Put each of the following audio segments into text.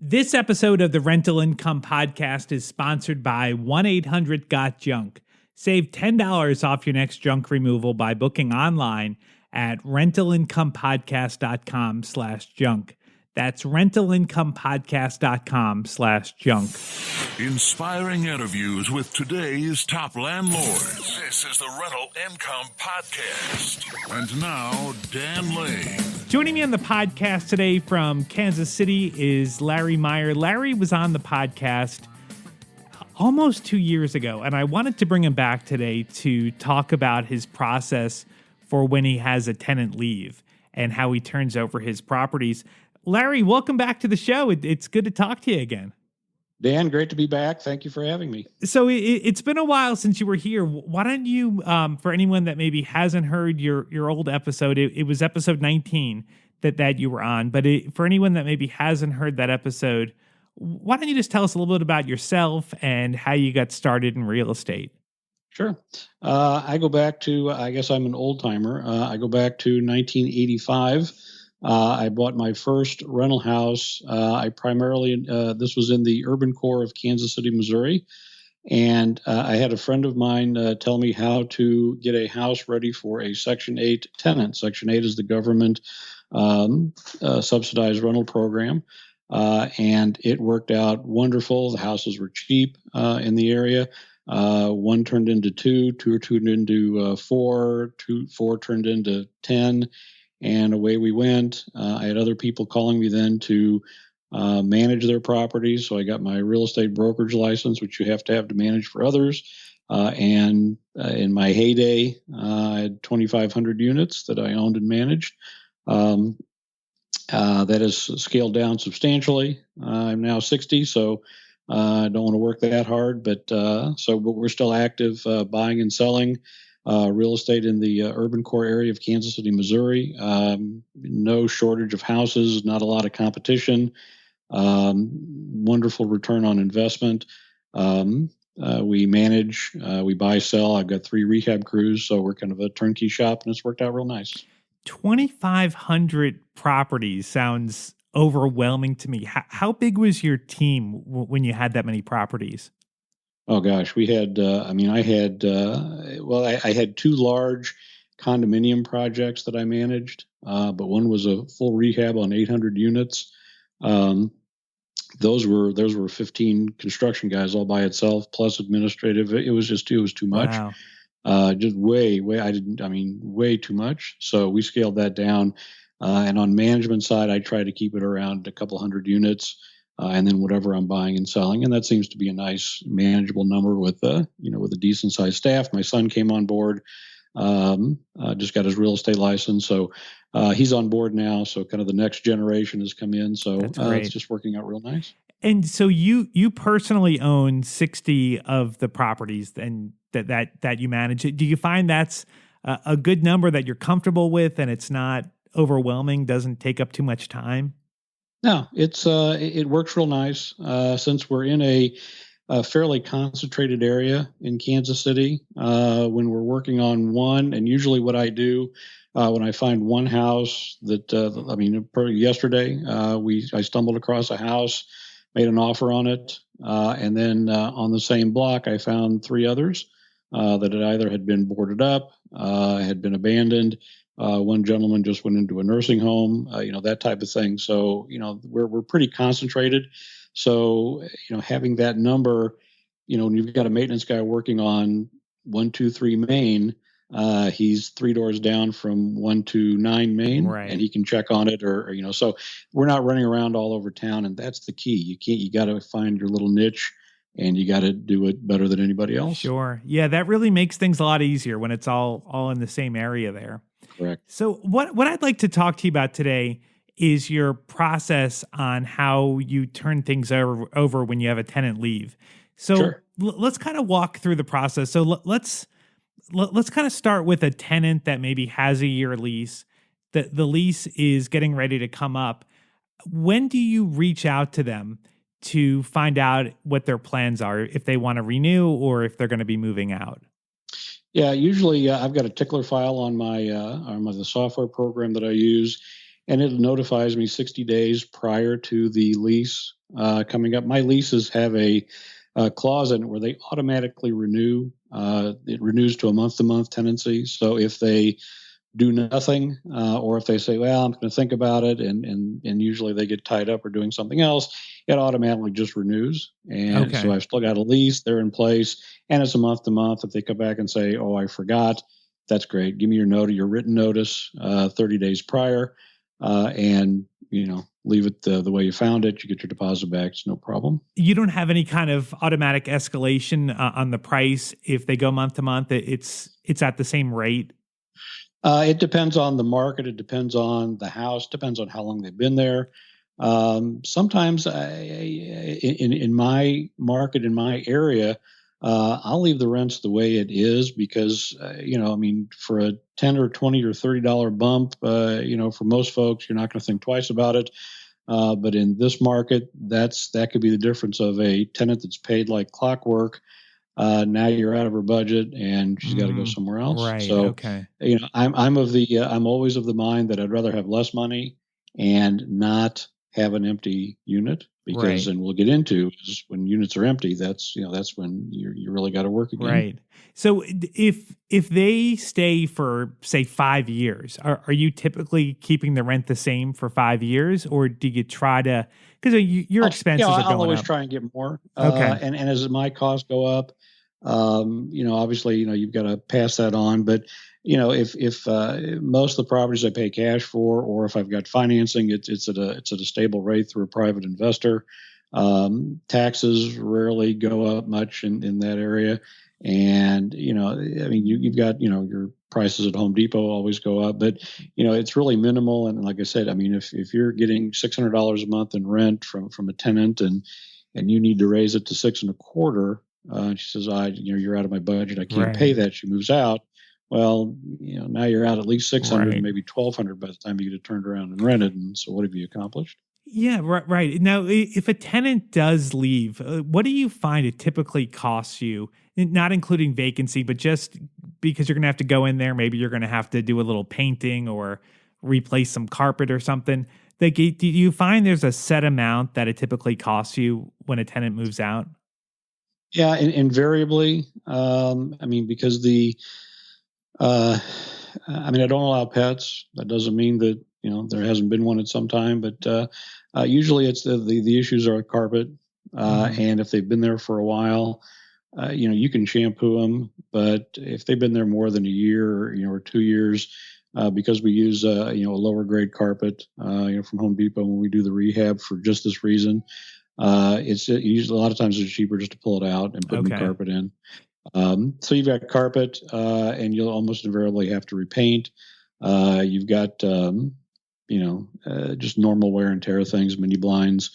This episode of the Rental Income Podcast is sponsored by 1-800-GOT-JUNK. Save $10 off your next junk removal by booking online at rentalincomepodcast.com/junk. That's rentalincomepodcast.com/junk. Inspiring interviews with today's top landlords. This is the Rental Income Podcast. And now, Dan Lane. Joining me on the podcast today from Kansas City is Larry Myer. Larry was on the podcast almost 2 years ago, and I wanted to bring him back today to talk about his process for when he has a tenant leave and how he turns over his properties. Larry, welcome back to the show. It's good to talk to you again. Dan, great to be back. Thank you for having me. So it's been a while since you were here. Why don't you, for anyone that maybe hasn't heard your old episode, it was episode 19 that you were on. But for anyone that maybe hasn't heard that episode, why don't you just tell us a little bit about yourself and how you got started in real estate? Sure. I go back to, I guess I'm an old timer. I go back to 1985. I bought my first rental house. I primarily, this was in the urban core of Kansas City, Missouri. And I had a friend of mine tell me how to get a house ready for a Section 8 tenant. Section 8 is the government subsidized rental program. And it worked out wonderful. The houses were cheap in the area. One turned into two turned into four turned into 10. And away we went. I had other people calling me then to manage their properties. So I got my real estate brokerage license, which you have to manage for others. And in my heyday, I had 2,500 units that I owned and managed. That has scaled down substantially. I'm now 60, so I don't want to work that hard. But we're still active buying and selling. Real estate in the urban core area of Kansas City, Missouri. No shortage of houses, not a lot of competition. Wonderful return on investment. We manage, we buy, sell. I've got 3 rehab crews, so we're kind of a turnkey shop, and it's worked out real nice. 2,500 properties sounds overwhelming to me. How big was your team when you had that many properties? Oh gosh, we had. I had 2 large condominium projects that I managed, but one was a full rehab on 800 units. Those were 15 construction guys all by itself, plus administrative. It was too much. Wow. Just way too much. So we scaled that down. And on management side, I try to keep it around a couple hundred units. And then whatever I'm buying and selling, and that seems to be a nice, manageable number with a decent sized staff. My son came on board, just got his real estate license, so he's on board now. So kind of the next generation has come in. So it's just working out real nice. And so you personally own 60 of the properties and that you manage. Do you find that's a good number that you're comfortable with, and it's not overwhelming, doesn't take up too much time? No, it works real nice. Since we're in a fairly concentrated area in Kansas City, when we're working on one, and usually what I do when I find one house that, yesterday I stumbled across a house, made an offer on it, and then on the same block I found 3 others that either had been boarded up, had been abandoned. One gentleman just went into a nursing home, that type of thing. So, we're pretty concentrated. So, having that number, when you've got a maintenance guy working on 123 Main, he's 3 doors down from 129 Main, right, and he can check on it or so we're not running around all over town. And that's the key. You got to find your little niche, and you got to do it better than anybody else. Sure. Yeah, that really makes things a lot easier when it's all in the same area there. Correct. So what I'd like to talk to you about today is your process on how you turn things over when you have a tenant leave. So sure. Let's kind of walk through the process. So let's kind of start with a tenant that maybe has a year lease. The lease is getting ready to come up. When do you reach out to them to find out what their plans are, if they want to renew or if they're going to be moving out? Yeah, usually I've got a tickler file on my the software program that I use, and it notifies me 60 days prior to the lease coming up. My leases have a clause in it where they automatically renew. It renews to a month-to-month tenancy. So if they do nothing, or if they say, "Well, I'm going to think about it," and usually they get tied up or doing something else, it automatically just renews. And so I've still got a lease; they're in place, and it's a month to month. If they come back and say, "Oh, I forgot," that's great. Give me your written notice 30 days prior, and leave it the way you found it. You get your deposit back. It's no problem. You don't have any kind of automatic escalation on the price if they go month to month. It's at the same rate. It depends on the market. It depends on the house. Depends on how long they've been there. Sometimes in my market, in my area, I'll leave the rents the way it is because, for a 10 or 20 or $30 bump, for most folks, you're not going to think twice about it. But in this market, that could be the difference of a tenant that's paid like clockwork. Now you're out of her budget and she's got to go somewhere else. Right. So, okay. I'm I'm always of the mind that I'd rather have less money and not have an empty unit because, and we'll get into is when units are empty, that's when you really got to work again. Right. So if they stay for say 5 years, are you typically keeping the rent the same for 5 years, or do you try to, because your expenses are going I'll always up. try and get more. Okay. And as my costs go up, obviously, you've got to pass that on. But, if most of the properties I pay cash for, or if I've got financing, it's at a stable rate through a private investor. Taxes rarely go up much in that area. And, you've got, your prices at Home Depot always go up, but, it's really minimal. And like I said, if you're getting $600 a month in rent from a tenant and you need to raise it to 6.25, she says, you're out of my budget. I can't pay that. She moves out. Well, now you're out at least 600, maybe 1,200 by the time you get it turned around and rented. And so what have you accomplished? Yeah, right. Now, if a tenant does leave, what do you find it typically costs you? Not including vacancy, but just because you're going to have to go in there, maybe you're going to have to do a little painting or replace some carpet or something. Do you find there's a set amount that it typically costs you when a tenant moves out? Yeah, invariably. Because I don't allow pets. That doesn't mean that there hasn't been one at some time, but usually it's the issues are carpet, and if they've been there for a while, you can shampoo them. But if they've been there more than a year, or 2 years, because we use a lower grade carpet, from Home Depot when we do the rehab for just this reason, it's usually a lot of times it's cheaper just to pull it out and put new carpet in. So you've got carpet, and you'll almost invariably have to repaint. You've got, just normal wear and tear things, mini blinds.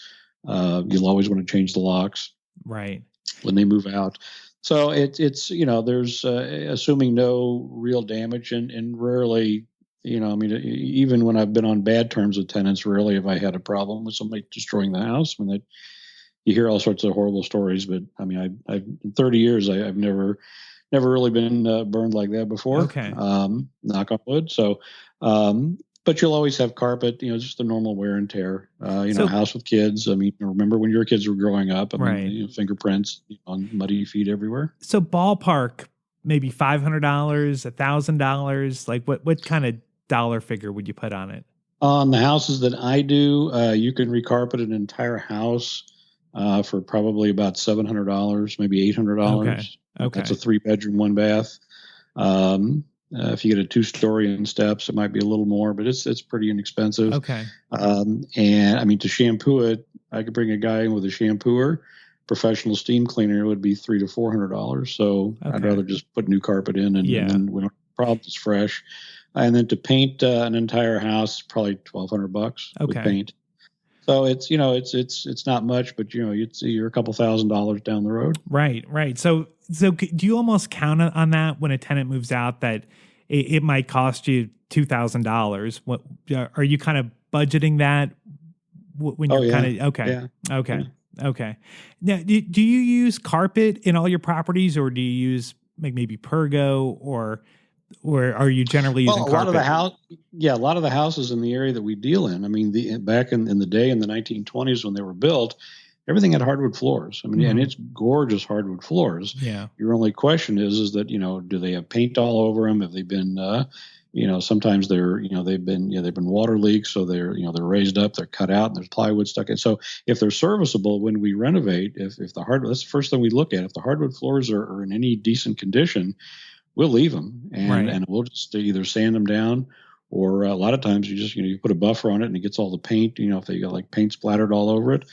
You'll always want to change the locks when they move out. So it's there's assuming no real damage and rarely, even when I've been on bad terms with tenants, rarely have I had a problem with somebody destroying the house. You hear all sorts of horrible stories, but I've in 30 years, I've never really been burned like that before. Okay. Knock on wood. So, but you'll always have carpet, just the normal wear and tear, house with kids. Remember when your kids were growing up, fingerprints on muddy feet everywhere. So ballpark, maybe $500, $1,000, like what kind of dollar figure would you put on it? On the houses that I do, you can recarpet an entire house for probably about $700, maybe $800. Okay. That's a 3-bedroom, 1 bath. If you get a 2-story and steps, it might be a little more, but it's pretty inexpensive. Okay. And to shampoo it, I could bring a guy in with a shampooer. Professional steam cleaner would be $300 to $400. So I'd rather just put new carpet in and then when the problem is fresh. And then to paint an entire house, probably $1,200 with paint. So it's not much, but you're a couple $1,000s down the road. Right. So do you almost count on that when a tenant moves out that it might cost you $2,000? What are you kind of budgeting that when you're kind of okay? Yeah. Okay. Yeah. Okay. Now, do you use carpet in all your properties, or do you use maybe Pergo or or are you generally using Well, carpet? a lot of the houses in the area that we deal in. I mean, back in the day in the 1920s when they were built, everything had hardwood floors. I mean, and it's gorgeous hardwood floors. Yeah. Your only question is that, do they have paint all over them? Have they been, sometimes they've been water leaks, so they're raised up, they're cut out, and there's plywood stuck in. So if they're serviceable when we renovate, if the hardwood, that's the first thing we look at. If the hardwood floors are in any decent condition, we'll leave them and we'll just either sand them down, or a lot of times you just you put a buffer on it and it gets all the paint. If they got like paint splattered all over it,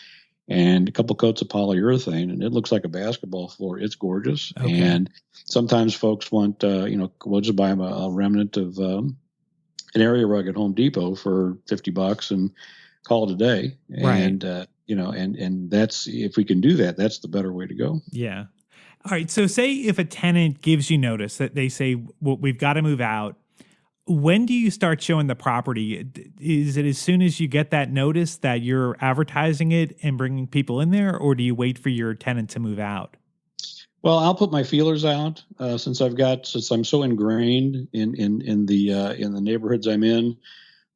and a couple coats of polyurethane, and it looks like a basketball floor. It's gorgeous. Okay. And sometimes folks want, we'll just buy them a remnant of an area rug at Home Depot for $50 and call it a day. And, and that's, if we can do that, that's the better way to go. Yeah. All right. So say if a tenant gives you notice that they say, well, we've got to move out, when do you start showing the property? Is it as soon as you get that notice that you're advertising it and bringing people in there, or do you wait for your tenant to move out? Well, I'll put my feelers out since I'm so ingrained in the neighborhoods I'm in.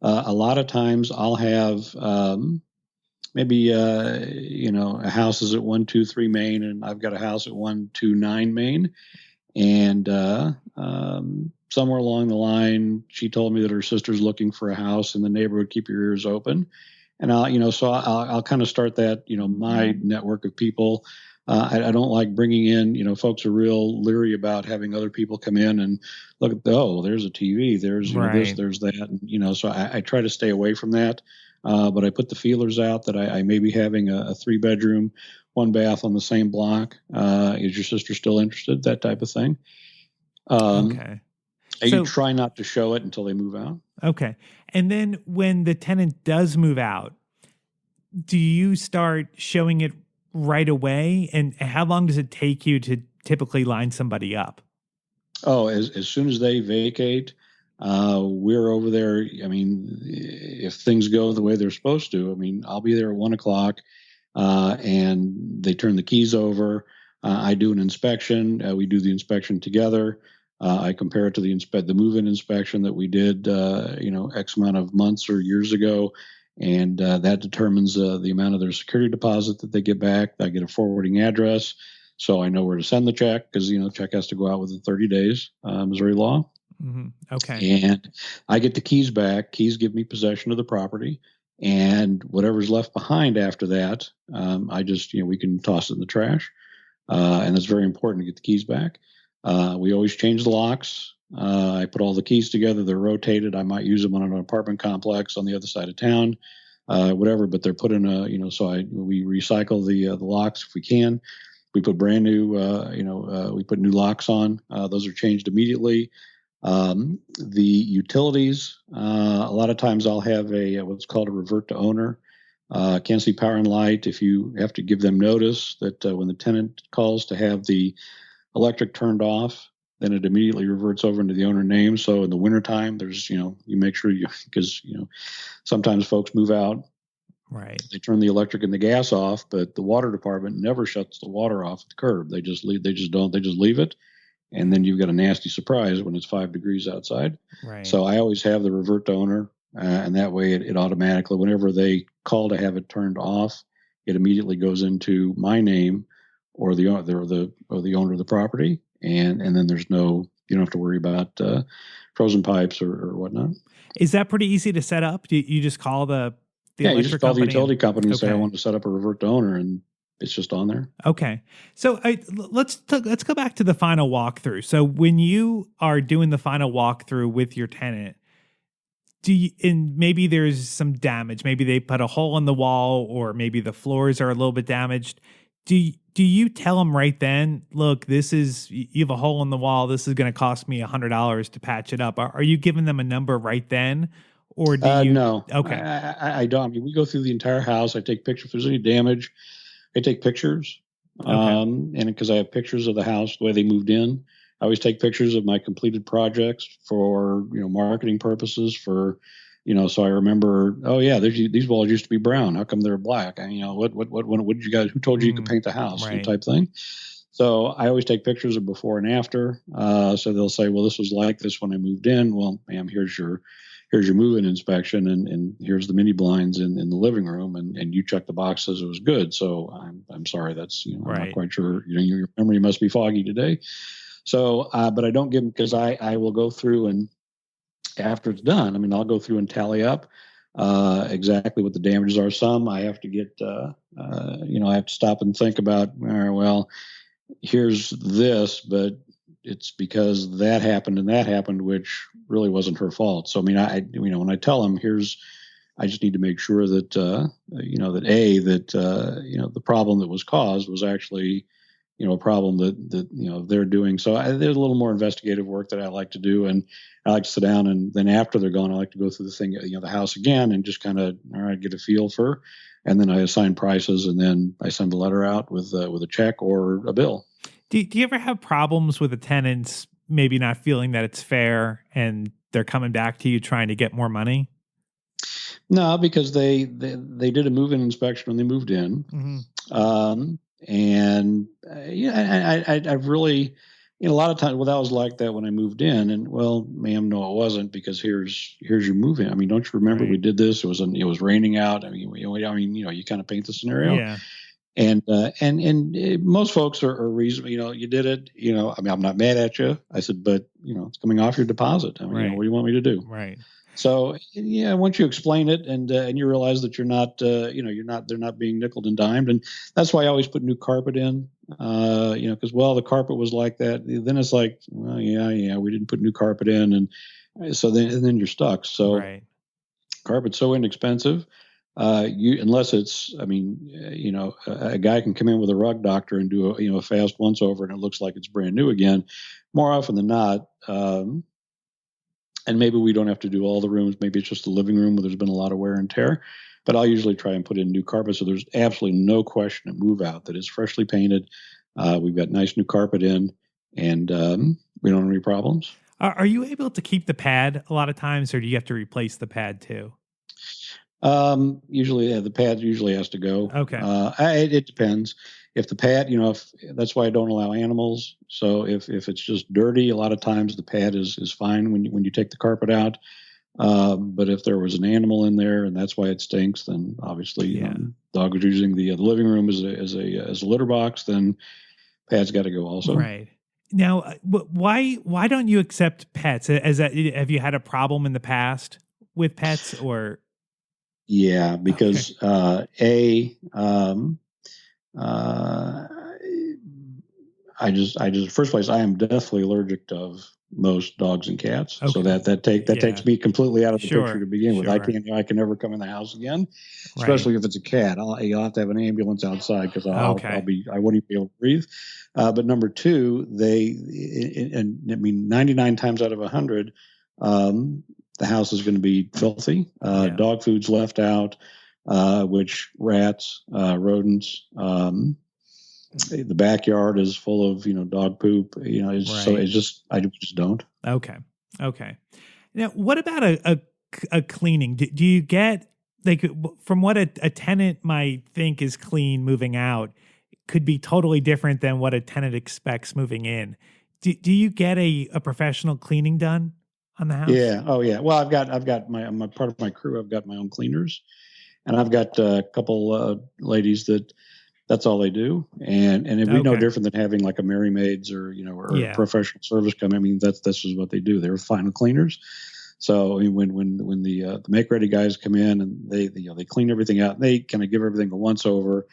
A lot of times I'll have maybe a house is at 123 Main, and I've got a house at 129 Main, and somewhere along the line, she told me that her sister's looking for a house in the neighborhood. Keep your ears open. And I'll kind of start that, my network of people. I don't like bringing in, folks are real leery about having other people come in and look at, there's a TV, there's this, there's that. And, so I try to stay away from that. But I put the feelers out that I may be having a 3-bedroom, 1 bath on the same block. Is your sister still interested? That type of thing. Okay. You try not to show it until they move out. Okay. And then when the tenant does move out, do you start showing it right away? And how long does it take you to typically line somebody up? Oh, as soon as they vacate, we're over there. I mean, if things go the way they're supposed to, I mean, I'll be there at 1:00, and they turn the keys over. I do an inspection. We do the inspection together. I compare it to the move-in inspection that we did, X amount of months or years ago, and that determines the amount of their security deposit that they get back. I get a forwarding address, so I know where to send the check, because check has to go out within 30 days, Missouri law. Mm-hmm. Okay. And I get the keys back. Keys give me possession of the property, and whatever's left behind after that, I just we can toss it in the trash, and it's very important to get the keys back. We always change the locks. I put all the keys together. They're rotated. I might use them on an apartment complex on the other side of town, whatever. But they're put in we recycle the locks if we can. We put brand new, we put new locks on. Those are changed immediately. The utilities, a lot of times I'll have what's called a revert to owner. Kansas City Power and Light, if you have to give them notice that when the tenant calls to have the electric turned off, then it immediately reverts over into the owner name. So in the wintertime, there's, you make sure because sometimes folks move out. Right. They turn the electric and the gas off, but the water department never shuts the water off at the curb. They just leave it. And then you've got a nasty surprise when it's 5 degrees outside. Right. So I always have the revert to owner, and that way it automatically, whenever they call to have it turned off, it immediately goes into my name or the owner of the property, and then there's you don't have to worry about frozen pipes or whatnot. Is that pretty easy to set up? You just call the you just call the utility company and say, I okay, want to set up a revert to owner, and it's just on there. Okay. So let's go back to the final walkthrough. So when you are doing the final walkthrough with your tenant, and maybe there's some damage, maybe they put a hole in the wall, or maybe the floors are a little bit damaged. Do you tell them right then, look, you have a hole in the wall, this is going to cost me $100 to patch it up? Are you giving them a number right then? Or do you? No. Okay. I don't. I mean, we go through the entire house. I take pictures. If there's any damage, I take pictures. Okay. And because I have pictures of the house, the way they moved in, I always take pictures of my completed projects for, marketing purposes so I remember, these walls used to be brown. How come they're black? And, what did you guys, who told you you could paint the house? Right. Type thing. So I always take pictures of before and after. So they'll say, well, this was like this when I moved in. Well, ma'am, here's your move-in inspection, and here's the mini blinds in the living room, and you checked the boxes. It was good. So I'm sorry. That's, I'm not quite sure. Your memory must be foggy today. So, but I don't give them, because I will go through, and after it's done, I mean, I'll go through and tally up exactly what the damages are. Some I have to get, I have to stop and think about, well, here's this, but it's because that happened, which really wasn't her fault. So, I mean, when I tell them, I just need to make sure that, the problem that was caused was actually, a problem that they're doing. So there's a little more investigative work that I like to do. And I like to sit down, and then after they're gone, I like to go through the thing, the house again, and just kind of, all right, get a feel for, and then I assign prices, and then I send a letter out with a check or a bill. Do you ever have problems with the tenants maybe not feeling that it's fair and they're coming back to you trying to get more money? No, because they did a move-in inspection when they moved in. Mm-hmm. I've really, a lot of times, well, that was like that when I moved in, and well, ma'am, no, it wasn't, because here's your move-in. I mean, don't you remember we did this? It was raining out. I mean, you kind of paint the scenario. Yeah. And most folks are reasonable. You did it. I mean, I'm not mad at you. I said, but it's coming off your deposit. I mean, what do you want me to do? Right. So yeah, once you explain it, and you realize that you're not, they're not being nickeled and dimed, and that's why I always put new carpet in. Because the carpet was like that. Then it's like, well, yeah, we didn't put new carpet in, and so then you're stuck. So carpet's so inexpensive. Unless it's, a guy can come in with a rug doctor and do a fast once over, and it looks like it's brand new again. More often than not, and maybe we don't have to do all the rooms. Maybe it's just the living room where there's been a lot of wear and tear. But I'll usually try and put in new carpet, so there's absolutely no question at move out that it's freshly painted. We've got nice new carpet in, and we don't have any problems. Are you able to keep the pad a lot of times, or do you have to replace the pad too? Usually, the pad usually has to go. Okay. It depends. If the pad, if that's why I don't allow animals. So if it's just dirty, a lot of times the pad is fine when you take the carpet out. But if there was an animal in there and that's why it stinks, then obviously, dog was using the living room as a litter box, then pad's got to go also. Right. Now, why don't you accept pets? Have you had a problem in the past with pets, or? Yeah, because I just first place, I am deathly allergic to most dogs and cats. Okay. So that takes me completely out of the picture to begin with. I can never come in the house again, especially if it's a cat. You'll have to have an ambulance outside, because I won't be able to breathe. But number two, 99 times out of 100, the house is going to be filthy. Dog food's left out, which rats, rodents, the backyard is full of, dog poop, so I just don't. Okay. Now, what about a cleaning? Do you get, like, from what a tenant might think is clean moving out could be totally different than what a tenant expects moving in. Do you get a professional cleaning done on the house? Yeah. Oh yeah. Well, I've got my part of my crew. I've got my own cleaners, and I've got a couple ladies that's all they do, and it'd be no different than having like a Mary Maids or a professional service come. I mean, this is what they do. They're final cleaners. So I mean, when the make ready guys come in and they clean everything out, they kind of give everything a once over,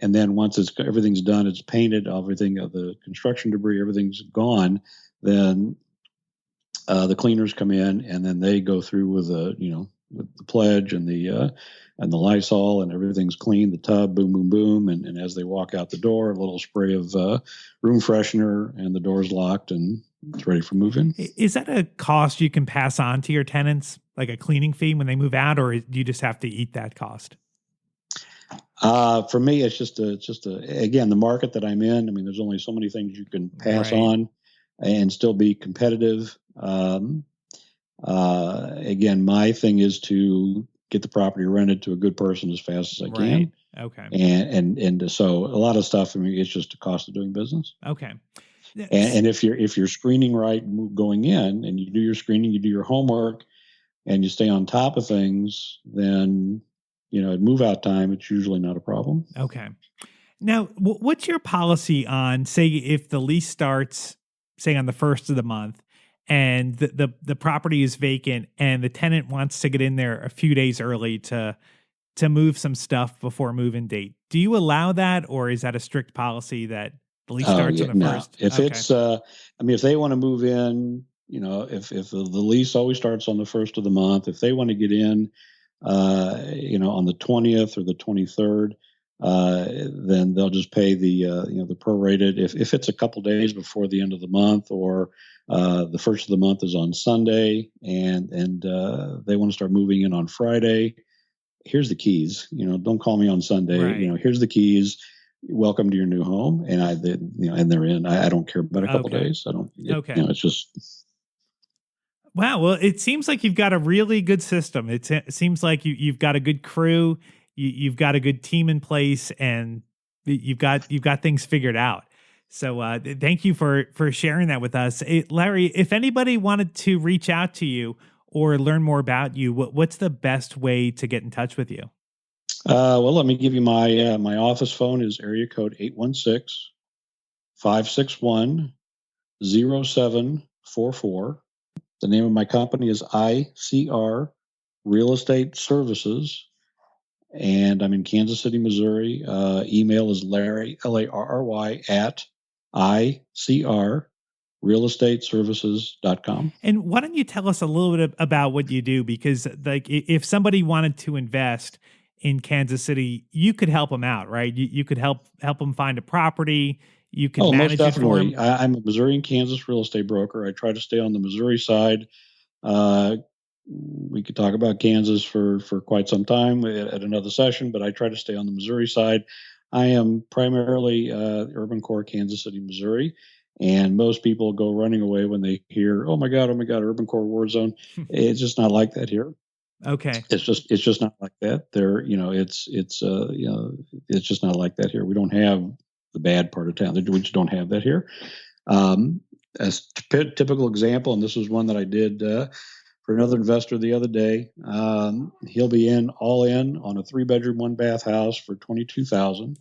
and then once everything's done, it's painted, everything, the construction debris, everything's gone. Then the cleaners come in, and then they go through with with the pledge and the Lysol, and everything's clean, the tub, boom, boom, boom. And as they walk out the door, a little spray of room freshener, and the door's locked, and it's ready for move-in. Is that a cost you can pass on to your tenants, like a cleaning fee when they move out, or do you just have to eat that cost? For me, it's just again, the market that I'm in. I mean, there's only so many things you can pass on and still be competitive. Again, my thing is to get the property rented to a good person as fast as I can. Okay. And so a lot of stuff, I mean, it's just the cost of doing business. Okay. And if you're screening right going in, and you do your screening, you do your homework, and you stay on top of things, then, at move out time, it's usually not a problem. Okay. Now, what's your policy on, say, if the lease starts, say, on the first of the month, and the property is vacant, and the tenant wants to get in there a few days early to move some stuff before move-in date? Do you allow that, or is that a strict policy that the lease starts on the first? If Okay. it's, if they want to move in, if the lease always starts on the first of the month, if they want to get in, on the 20th or the 23rd, then they'll just pay the prorated. If it's a couple days before the end of the month, or the first of the month is on Sunday, and they want to start moving in on Friday, here's the keys. Don't call me on Sunday. Right. Here's the keys. Welcome to your new home, and and they're in. I don't care about a couple days. I don't. Okay. It's just. Wow. Well, it seems like you've got a really good system. It seems like you've got a good crew. You've got a good team in place, and you've got things figured out. So thank you for sharing that with us. Larry, if anybody wanted to reach out to you or learn more about you, what's the best way to get in touch with you? Well, let me give you my my office phone is area code 816-561-0744. The name of my company is ICR Real Estate Services, and I'm in Kansas City, Missouri. Email is Larry, LARRY, at ICRrealestateservices.com. And why don't you tell us a little bit about what you do? Because like, if somebody wanted to invest in Kansas City, you could help them out, right? You could help them find a property. You could manage most definitely. it for them. I'm a Missouri and Kansas real estate broker. I try to stay on the Missouri side. We could talk about Kansas for quite some time at another session, but I try to stay on the Missouri side. I am primarily urban core Kansas City, Missouri, and most people go running away when they hear, "Oh my God, urban core war zone." It's just not like that here. Okay. It's just not like that. It's just not like that here. We don't have the bad part of town. We just don't have that here. As typical example, and this was one that I did for another investor the other day. He'll be all in on a 3-bedroom, 1-bath house for $22,000.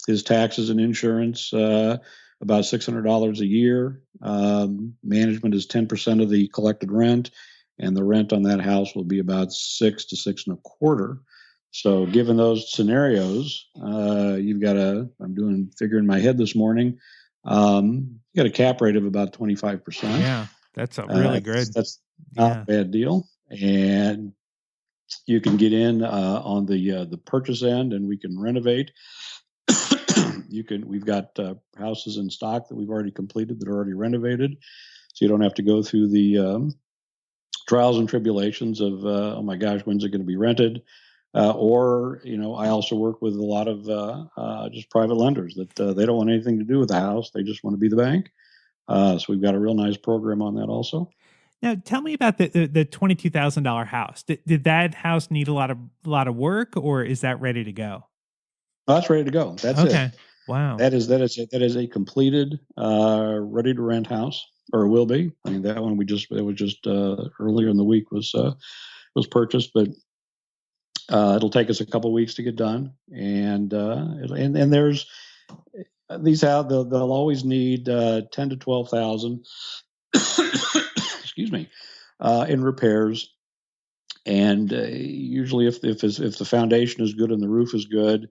His taxes and insurance about $600 a year. Management is 10% of the collected rent, and the rent on that house will be about $6 to $6.25. So, given those scenarios, you've got I'm doing figure in my head this morning. You got a cap rate of about 25%. Yeah, that's a really good. That's not a bad deal, and you can get in on the purchase end, and we can renovate. We've got houses in stock that we've already completed that are already renovated, so you don't have to go through the trials and tribulations of oh my gosh, when's it going to be rented? Or I also work with a lot of just private lenders that they don't want anything to do with the house; they just want to be the bank. So we've got a real nice program on that also. Now, tell me about the $22,000 house. Did that house need a lot of work, or is that ready to go? Oh, that's ready to go. That's okay. It. Wow. That is a completed, ready to rent house, or will be. I mean, that one it was just earlier in the week was purchased, but it'll take us a couple of weeks to get done, and there's these they'll always need 10 to 12,000. Excuse me, in repairs, and usually if the foundation is good and the roof is good,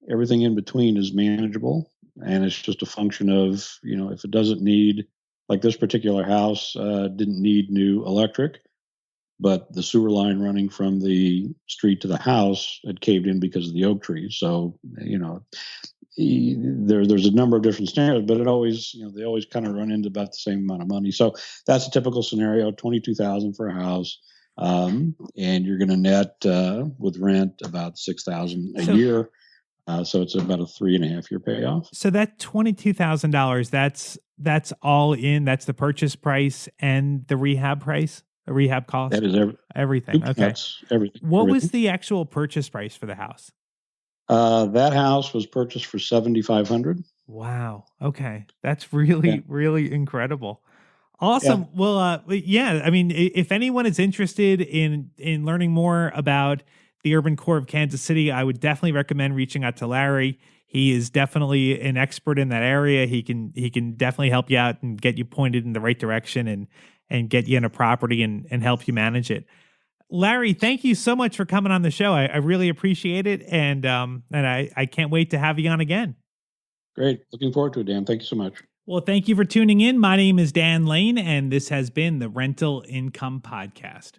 everything in between is manageable, and it's just a function of if it doesn't need, like this particular house didn't need new electric, but the sewer line running from the street to the house had caved in because of the oak trees. So there's a number of different scenarios, but it always they always kind of run into about the same amount of money. So that's a typical scenario: $22,000 for a house, and you're going to net with rent about $6,000 a year. So it's about a 3.5-year payoff. So that $22,000, that's all in. That's the purchase price and the rehab price. A rehab cost? That is everything. Okay. That's everything. What everything. was the actual purchase price for the house? That house was purchased for $7,500. Wow. Okay. That's really, really incredible. Awesome. Yeah. Well, yeah. I mean, if anyone is interested in learning more about the urban core of Kansas City, I would definitely recommend reaching out to Larry. He is definitely an expert in that area. He can definitely help you out and get you pointed in the right direction and get you in a property and help you manage it. Larry, thank you so much for coming on the show. I really appreciate it, and I can't wait to have you on again. Great. Looking forward to it, Dan. Thank you so much. Well, thank you for tuning in. My name is Dan Lane, and this has been the Rental Income Podcast.